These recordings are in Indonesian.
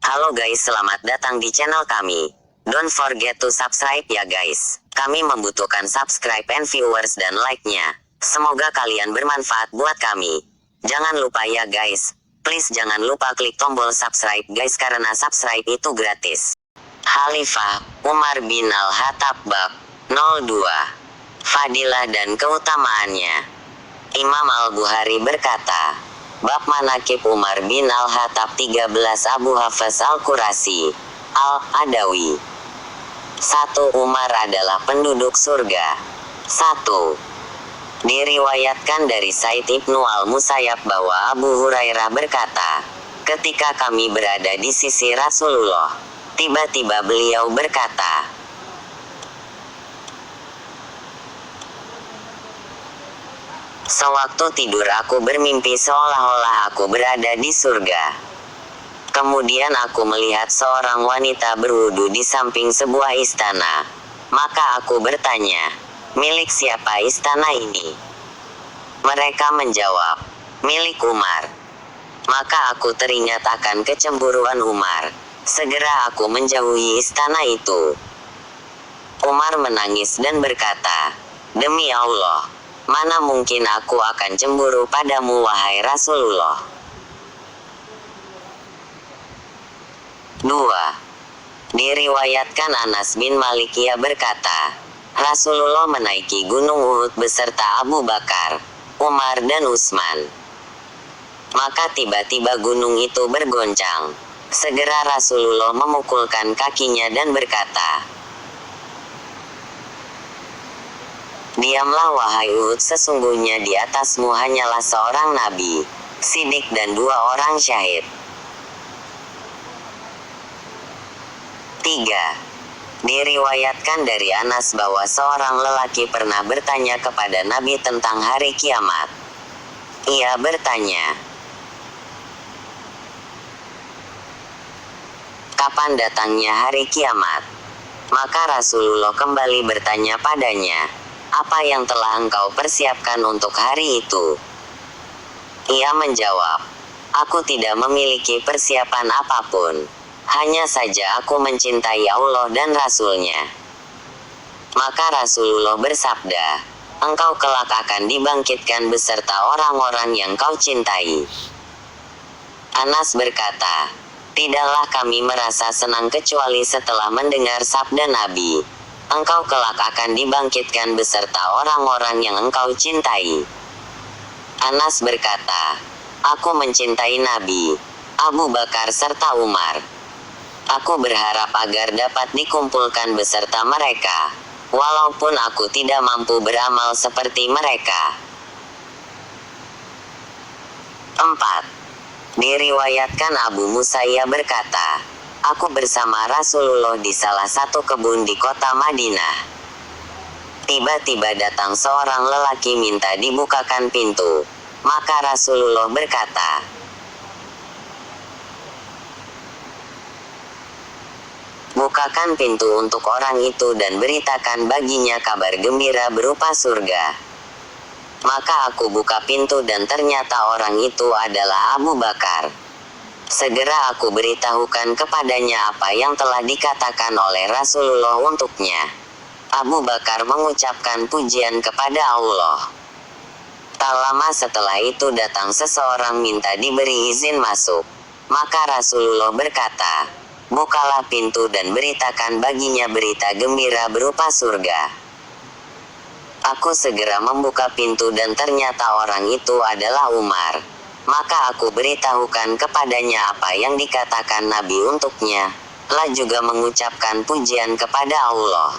Halo guys, selamat datang di channel kami. Don't forget to subscribe ya guys. Kami membutuhkan subscribe and viewers dan like-nya. Semoga kalian bermanfaat buat kami. Jangan lupa ya guys. Please jangan lupa klik tombol subscribe guys karena subscribe itu gratis. Khalifah Umar bin Al-Khattab bab 02. Fadilah dan keutamaannya. Imam Al-Bukhari berkata, Bab Manaqib Umar bin Al-Khattab 13 Abu Hafs Al-Qurasyi Al-Adawi. 1. Umar adalah penduduk surga. 1. Diriwayatkan dari Said Ibnu Al-Musayyab bahwa Abu Hurairah berkata, ketika kami berada di sisi Rasulullah, tiba-tiba beliau berkata, sewaktu tidur aku bermimpi seolah-olah aku berada di surga. Kemudian aku melihat seorang wanita berwudu di samping sebuah istana. Maka aku bertanya, milik siapa istana ini? Mereka menjawab, milik Umar. Maka aku teringat akan kecemburuan Umar. Segera aku menjauhi istana itu. Umar menangis dan berkata, demi Allah, mana mungkin aku akan cemburu padamu wahai Rasulullah. 2. Diriwayatkan Anas bin Malik ia berkata, Rasulullah menaiki gunung Uhud beserta Abu Bakar, Umar dan Utsman. Maka tiba-tiba gunung itu bergoncang. Segera Rasulullah memukulkan kakinya dan berkata, diamlah wahai Uhud, sesungguhnya di atasmu hanyalah seorang nabi, siddiq dan 2 orang syahid. 3. Diriwayatkan dari Anas bahwa seorang lelaki pernah bertanya kepada Nabi tentang hari kiamat. Ia bertanya, kapan datangnya hari kiamat? Maka Rasulullah kembali bertanya padanya, apa yang telah engkau persiapkan untuk hari itu? Ia menjawab, aku tidak memiliki persiapan apapun. Hanya saja aku mencintai Allah dan Rasul-Nya. Maka Rasulullah bersabda, engkau kelak akan dibangkitkan beserta orang-orang yang kau cintai. Anas berkata, tidaklah kami merasa senang kecuali setelah mendengar sabda Nabi, engkau kelak akan dibangkitkan beserta orang-orang yang engkau cintai. Anas berkata, aku mencintai Nabi, Abu Bakar serta Umar. Aku berharap agar dapat dikumpulkan beserta mereka, walaupun aku tidak mampu beramal seperti mereka. 4. Diriwayatkan Abu Musayyab berkata, aku bersama Rasulullah di salah satu kebun di kota Madinah. Tiba-tiba datang seorang lelaki minta dibukakan pintu. Maka Rasulullah berkata, bukakan pintu untuk orang itu dan beritakan baginya kabar gembira berupa surga. Maka aku buka pintu dan ternyata orang itu adalah Abu Bakar. Segera aku beritahukan kepadanya apa yang telah dikatakan oleh Rasulullah untuknya. Abu Bakar mengucapkan pujian kepada Allah. Tak lama setelah itu datang seseorang minta diberi izin masuk. Maka Rasulullah berkata, bukalah pintu dan beritakan baginya berita gembira berupa surga. Aku segera membuka pintu dan ternyata orang itu adalah Umar. Maka aku beritahukan kepadanya apa yang dikatakan Nabi untuknya. Lah juga mengucapkan pujian kepada Allah.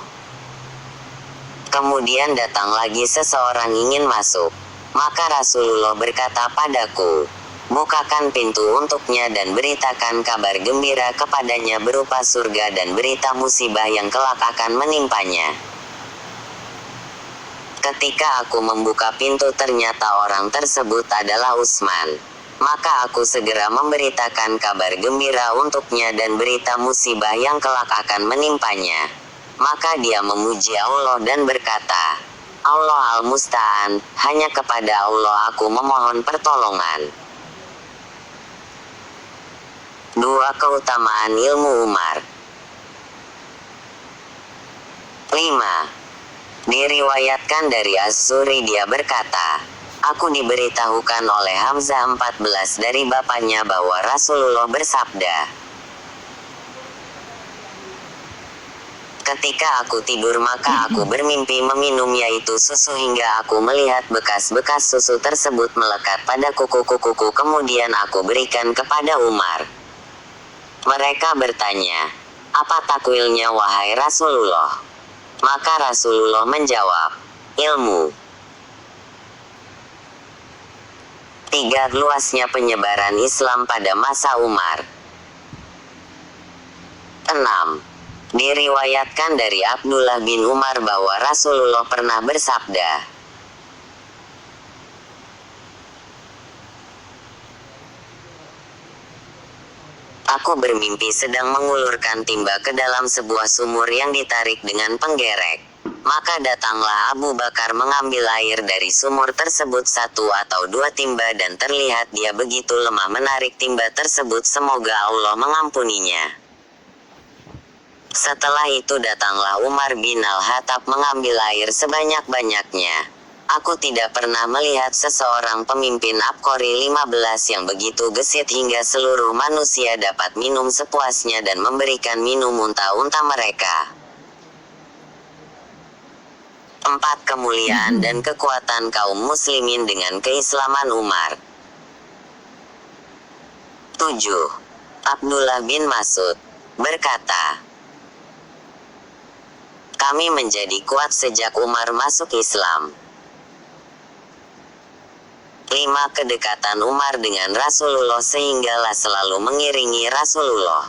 Kemudian datang lagi seseorang ingin masuk. Maka Rasulullah berkata padaku, bukakan pintu untuknya dan beritakan kabar gembira kepadanya berupa surga dan berita musibah yang kelak akan menimpanya. Ketika aku membuka pintu ternyata orang tersebut adalah Utsman. Maka aku segera memberitakan kabar gembira untuknya dan berita musibah yang kelak akan menimpanya. Maka dia memuji Allah dan berkata, Allah Al-Musta'an, hanya kepada Allah aku memohon pertolongan. 2. Keutamaan ilmu Umar. 5. Diriwayatkan dari Az-Zuhri dia berkata, aku diberitahukan oleh Hamzah 14 dari bapaknya bahwa Rasulullah bersabda, ketika aku tidur maka aku bermimpi meminum yaitu susu hingga aku melihat bekas-bekas susu tersebut melekat pada kuku-kukuku kemudian aku berikan kepada Umar. Mereka bertanya, apa takwilnya wahai Rasulullah? Maka Rasulullah menjawab, ilmu. 3. Luasnya penyebaran Islam pada masa Umar. 6. Diriwayatkan dari Abdullah bin Umar bahwa Rasulullah pernah bersabda, aku bermimpi sedang mengulurkan timba ke dalam sebuah sumur yang ditarik dengan penggerek. Maka datanglah Abu Bakar mengambil air dari sumur tersebut 1 atau 2 timba dan terlihat dia begitu lemah menarik timba tersebut semoga Allah mengampuninya. Setelah itu datanglah Umar bin Al-Khattab mengambil air sebanyak-banyaknya. Aku tidak pernah melihat seseorang pemimpin Abqari 15 yang begitu gesit hingga seluruh manusia dapat minum sepuasnya dan memberikan minum unta-unta mereka. 4. Kemuliaan dan kekuatan kaum muslimin dengan keislaman Umar. 7. Abdullah bin Mas'ud berkata, kami menjadi kuat sejak Umar masuk Islam. 5. Kedekatan Umar dengan Rasulullah sehinggalah selalu mengiringi Rasulullah.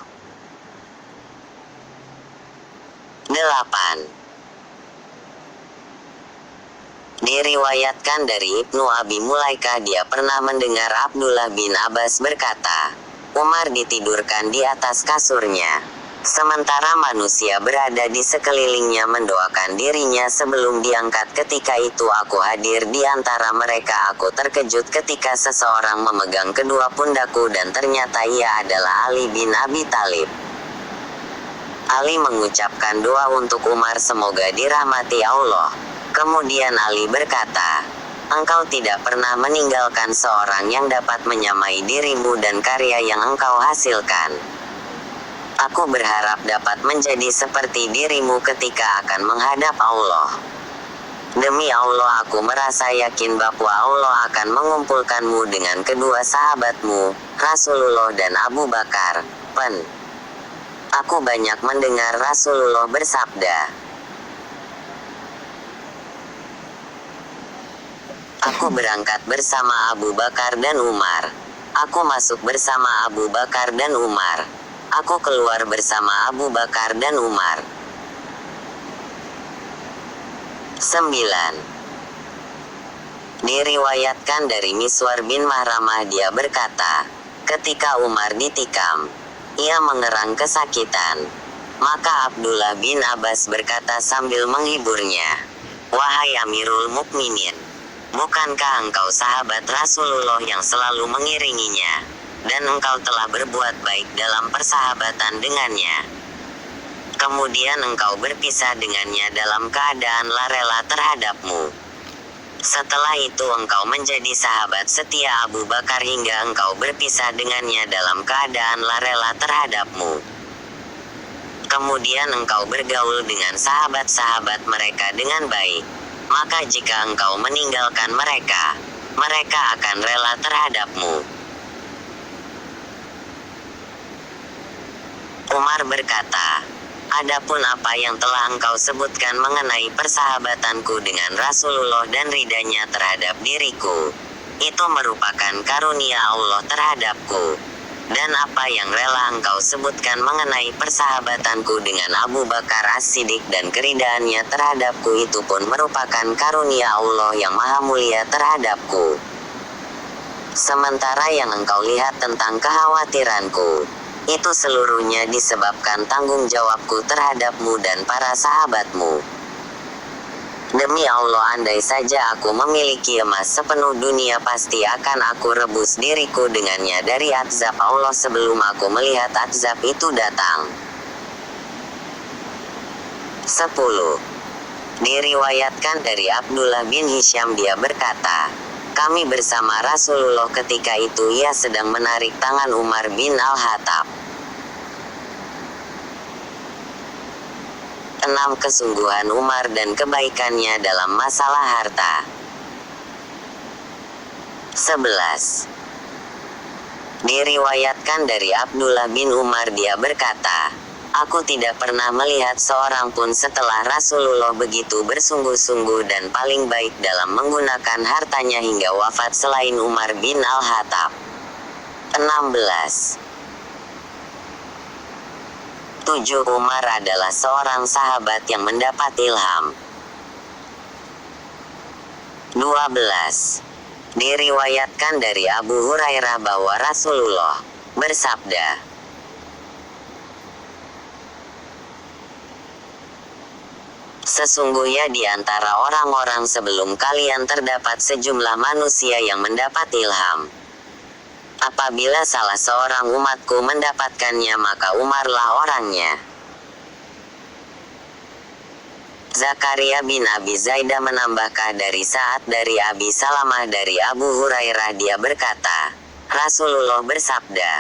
8. Diriwayatkan dari Ibnu Abi Mulaikah dia pernah mendengar Abdullah bin Abbas berkata, Umar ditidurkan di atas kasurnya. Sementara manusia berada di sekelilingnya mendoakan dirinya sebelum diangkat. Ketika itu aku hadir di antara mereka. Aku terkejut ketika seseorang memegang kedua pundakku dan ternyata ia adalah Ali bin Abi Thalib. Ali mengucapkan doa untuk Umar semoga dirahmati Allah. Kemudian Ali berkata, engkau tidak pernah meninggalkan seorang yang dapat menyamai dirimu dan karya yang engkau hasilkan. Aku berharap dapat menjadi seperti dirimu ketika akan menghadap Allah. Demi Allah aku merasa yakin bahwa Allah akan mengumpulkanmu dengan kedua sahabatmu, Rasulullah dan Abu Bakar. Aku banyak mendengar Rasulullah bersabda, aku berangkat bersama Abu Bakar dan Umar. Aku masuk bersama Abu Bakar dan Umar. Aku keluar bersama Abu Bakar dan Umar. 9. Diriwayatkan dari Miswar bin Mahramah dia berkata, ketika Umar ditikam, ia mengerang kesakitan. Maka Abdullah bin Abbas berkata sambil menghiburnya, wahai Amirul Mukminin, bukankah engkau sahabat Rasulullah yang selalu mengiringinya? Dan engkau telah berbuat baik dalam persahabatan dengannya. Kemudian engkau berpisah dengannya dalam keadaan rela terhadapmu. Setelah itu engkau menjadi sahabat setia Abu Bakar hingga engkau berpisah dengannya dalam keadaan rela terhadapmu. Kemudian engkau bergaul dengan sahabat-sahabat mereka dengan baik. Maka jika engkau meninggalkan mereka, mereka akan rela terhadapmu. Umar berkata, adapun apa yang telah engkau sebutkan mengenai persahabatanku dengan Rasulullah dan ridanya terhadap diriku, itu merupakan karunia Allah terhadapku. Dan apa yang rela engkau sebutkan mengenai persahabatanku dengan Abu Bakar As-Siddiq dan keridaannya terhadapku itu pun merupakan karunia Allah yang maha mulia terhadapku. Sementara yang engkau lihat tentang kekhawatiranku, itu seluruhnya disebabkan tanggung jawabku terhadapmu dan para sahabatmu. 10. Demi Allah, andai saja aku memiliki emas sepenuh dunia, pasti akan aku rebus diriku dengannya dari azab Allah sebelum aku melihat azab itu datang. 10. Diriwayatkan dari Abdullah bin Hisham, dia berkata, kami bersama Rasulullah ketika itu ia sedang menarik tangan Umar bin Al-Khattab. 6. Kesungguhan Umar dan kebaikannya dalam masalah harta. 11. Diriwayatkan dari Abdullah bin Umar, dia berkata, aku tidak pernah melihat seorang pun setelah Rasulullah begitu bersungguh-sungguh dan paling baik dalam menggunakan hartanya hingga wafat selain Umar bin Al-Khattab. 16. 7. Umar adalah seorang sahabat yang mendapat ilham. 12. Diriwayatkan dari Abu Hurairah bahwa Rasulullah bersabda, sesungguhnya di antara orang-orang sebelum kalian terdapat sejumlah manusia yang mendapat ilham. Apabila salah seorang umatku mendapatkannya, maka Umarlah orangnya. Zakaria bin Abi Zaidah menambahkan dari Sa'ad dari Abi Salamah dari Abu Hurairah, dia berkata, Rasulullah bersabda,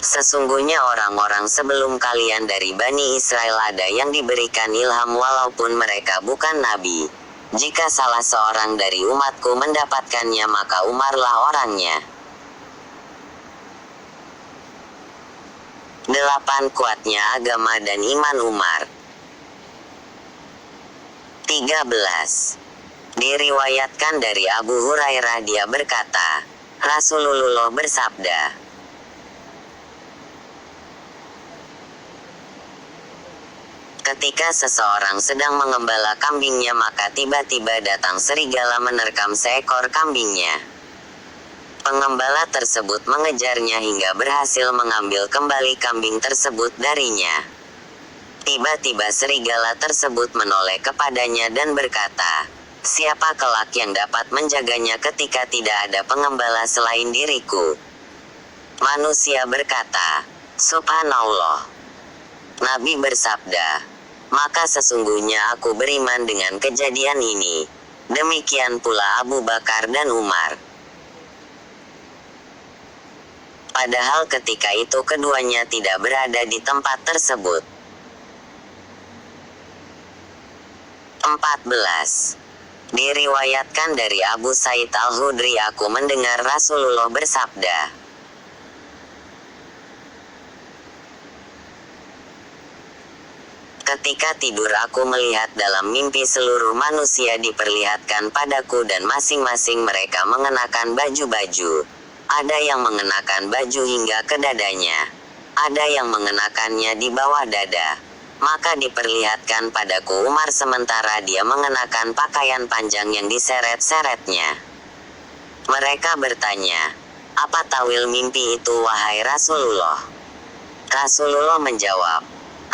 sesungguhnya orang-orang sebelum kalian dari Bani Israel ada yang diberikan ilham walaupun mereka bukan nabi. Jika salah seorang dari umatku mendapatkannya, maka Umarlah orangnya. 8. Kuatnya agama dan iman Umar. 13. Diriwayatkan dari Abu Hurairah, dia berkata, Rasulullah bersabda, ketika seseorang sedang mengembala kambingnya, maka tiba-tiba datang serigala menerkam seekor kambingnya. Pengembala tersebut mengejarnya hingga berhasil mengambil kembali kambing tersebut darinya. Tiba-tiba serigala tersebut menoleh kepadanya dan berkata, siapa kelak yang dapat menjaganya ketika tidak ada pengembala selain diriku? Manusia berkata, Subhanallah. Nabi bersabda, maka sesungguhnya aku beriman dengan kejadian ini. Demikian pula Abu Bakar dan Umar. Padahal ketika itu keduanya tidak berada di tempat tersebut. 14. Diriwayatkan dari Abu Sa'id Al-Khudri, aku mendengar Rasulullah bersabda, ketika tidur aku melihat dalam mimpi seluruh manusia diperlihatkan padaku dan masing-masing mereka mengenakan baju-baju. Ada yang mengenakan baju hingga ke dadanya. Ada yang mengenakannya di bawah dada. Maka diperlihatkan padaku Umar sementara dia mengenakan pakaian panjang yang diseret-seretnya. Mereka bertanya, apa tawil mimpi itu wahai Rasulullah? Rasulullah menjawab,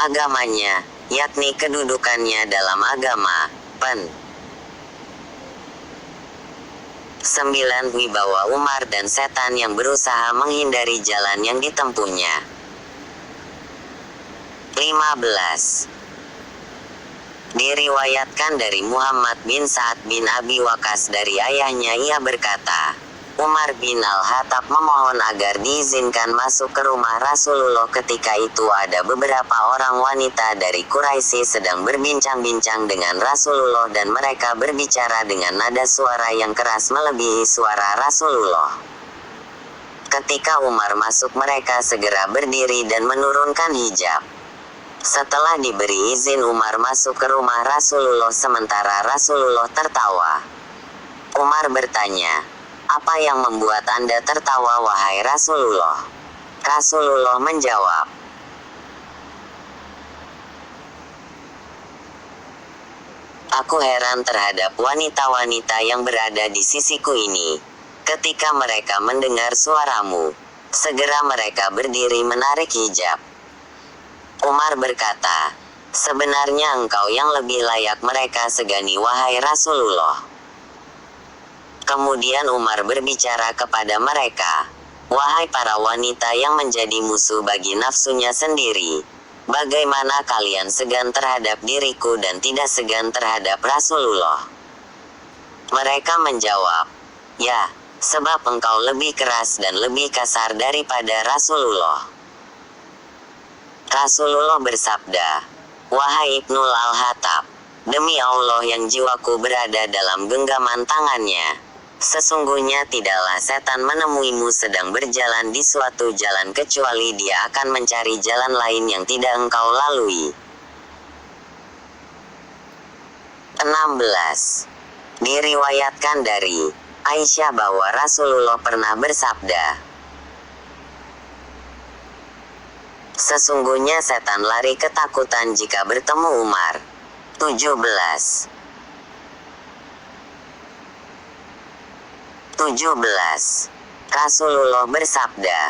agamanya, yakni kedudukannya dalam agama. 9. Wibawa Umar dan setan yang berusaha menghindari jalan yang ditempuhnya. 15. Diriwayatkan dari Muhammad bin Sa'ad bin Abi Waqqas dari ayahnya, ia berkata, Umar bin Al-Khattab memohon agar diizinkan masuk ke rumah Rasulullah. Ketika itu ada beberapa orang wanita dari Quraisy sedang berbincang-bincang dengan Rasulullah dan mereka berbicara dengan nada suara yang keras melebihi suara Rasulullah. Ketika Umar masuk, mereka segera berdiri dan menurunkan hijab. Setelah diberi izin, Umar masuk ke rumah Rasulullah sementara Rasulullah tertawa. Umar bertanya, apa yang membuat Anda tertawa wahai Rasulullah? Rasulullah menjawab, aku heran terhadap wanita-wanita yang berada di sisiku ini. Ketika mereka mendengar suaramu, segera mereka berdiri menarik hijab. Umar berkata, "Sebenarnya engkau yang lebih layak mereka segani wahai Rasulullah." Kemudian Umar berbicara kepada mereka, "Wahai para wanita yang menjadi musuh bagi nafsunya sendiri, bagaimana kalian segan terhadap diriku dan tidak segan terhadap Rasulullah?" Mereka menjawab, "Ya, sebab engkau lebih keras dan lebih kasar daripada Rasulullah." Rasulullah bersabda, "Wahai Ibnul Al-Hattab, demi Allah yang jiwaku berada dalam genggaman tangannya, sesungguhnya tidaklah setan menemuimu sedang berjalan di suatu jalan kecuali dia akan mencari jalan lain yang tidak engkau lalui." 16. Diriwayatkan dari Aisyah bahwa Rasulullah pernah bersabda, "Sesungguhnya setan lari ketakutan jika bertemu Umar." 17. Rasulullah bersabda,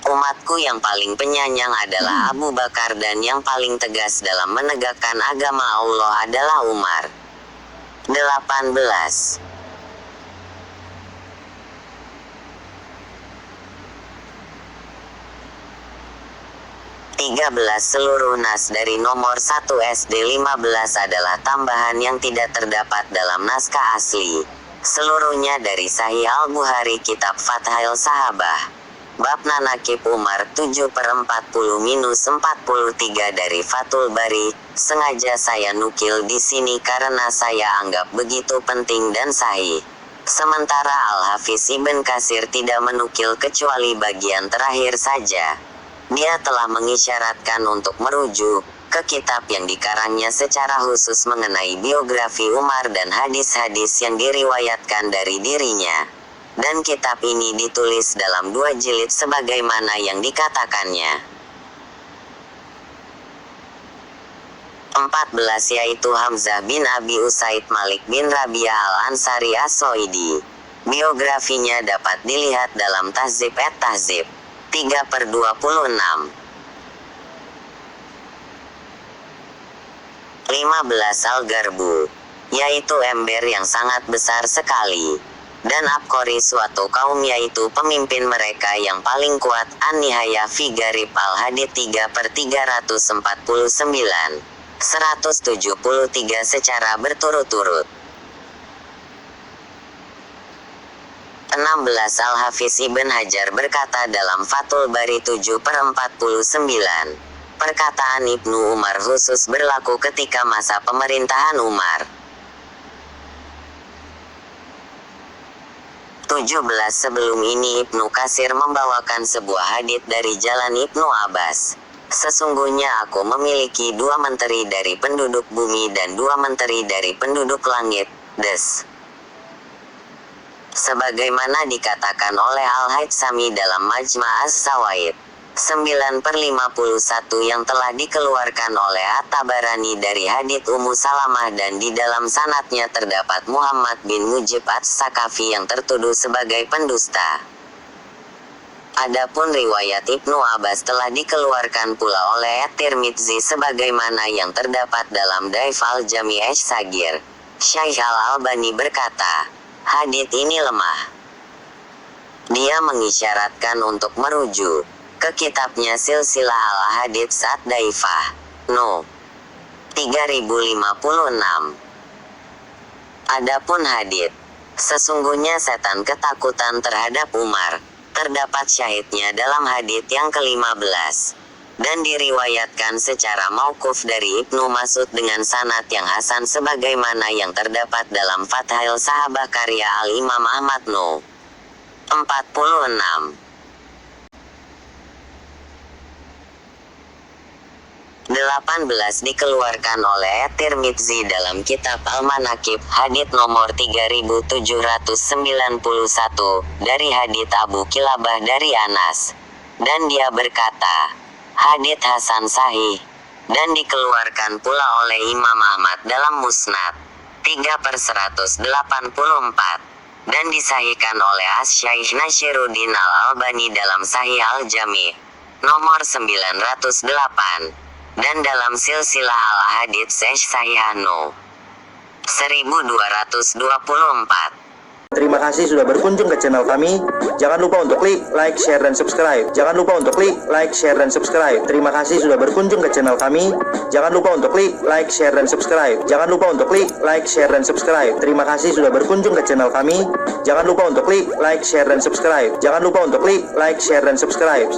"Umatku yang paling penyayang adalah Abu Bakar dan yang paling tegas dalam menegakkan agama Allah adalah Umar." 18. Seluruh nas dari nomor 1 SD 15 adalah tambahan yang tidak terdapat dalam naskah asli. Seluruhnya dari Sahih Al-Bukhari Kitab Fathail Sahabah. Bab Manaqib Umar 7/40-43 dari Fathul Bari. Sengaja saya nukil di sini karena saya anggap begitu penting dan sahih. Sementara Al-Hafiz Ibn Katsir tidak menukil kecuali bagian terakhir saja. Dia telah mengisyaratkan untuk merujuk ke kitab yang dikarangnya secara khusus mengenai biografi Umar dan hadis-hadis yang diriwayatkan dari dirinya. Dan kitab ini ditulis dalam 2 jilid sebagaimana yang dikatakannya. 14 yaitu Hamzah bin Abi Usaid Malik bin Rabi'ah Al-Ansari As-Soidi. Biografinya dapat dilihat dalam Tahzib et-Tahzib 3/26. 15 Al-Garbu, yaitu ember yang sangat besar sekali. Dan Abqori suatu kaum yaitu pemimpin mereka yang paling kuat. An-Nihayah fi Garib Al-Hadith 3/349. 173 secara berturut-turut. 16 Al-Hafiz Ibn Hajar berkata dalam Fathul Bari 7/49. Perkataan Ibnu Umar khusus berlaku ketika masa pemerintahan Umar. 17 Sebelum ini Ibnu Katsir membawakan sebuah hadits dari jalan Ibnu Abbas. Sesungguhnya aku memiliki 2 menteri dari penduduk bumi dan 2 menteri dari penduduk langit. Des. Sebagaimana dikatakan oleh Al-Haytsami dalam Majma' As-Sawaid 9/51 yang telah dikeluarkan oleh At-Tabarani dari hadits Ummu Salamah dan di dalam sanadnya terdapat Muhammad bin Mujib Ats-Sakafi yang tertuduh sebagai pendusta. Adapun riwayat Ibnu Abbas telah dikeluarkan pula oleh At-Tirmidzi sebagaimana yang terdapat dalam Daif Al-Jami' As-Sagir. Syekh Al-Albani berkata, hadits ini lemah. Dia mengisyaratkan untuk merujuk ke kitabnya Silsilah Al-Hadits Ad-Daifah No. 3056. Adapun hadits, sesungguhnya setan ketakutan terhadap Umar, terdapat syahidnya dalam hadits yang ke-15. Dan diriwayatkan secara mauquf dari Ibnu Mas'ud dengan sanad yang hasan sebagaimana yang terdapat dalam Fathail Sahabah karya Al-Imam Ahmad No. 46. 18 dikeluarkan oleh At-Tirmidzi dalam kitab Al-Manaqib hadits nomor 3791 dari hadits Abu Kilabah dari Anas. Dan dia berkata, hadits hasan sahih, dan dikeluarkan pula oleh Imam Ahmad dalam Musnad 3/184, dan disahihkan oleh Asy-Syaikh Nashiruddin Al-Albani dalam Sahih Al-Jami' nomor 908. Dan dalam silsilah al-hadits Sahihano 1224. Terima kasih sudah berkunjung ke channel kami. Jangan lupa untuk klik like, share, dan subscribe. Jangan lupa untuk klik like, share, dan subscribe. Terima kasih sudah berkunjung ke channel kami. Jangan lupa untuk klik like, share, dan subscribe. Jangan lupa untuk klik like, share, dan subscribe. Terima kasih sudah berkunjung ke channel kami. Jangan lupa untuk klik like, share, dan subscribe. Jangan lupa untuk klik like, share, dan subscribe.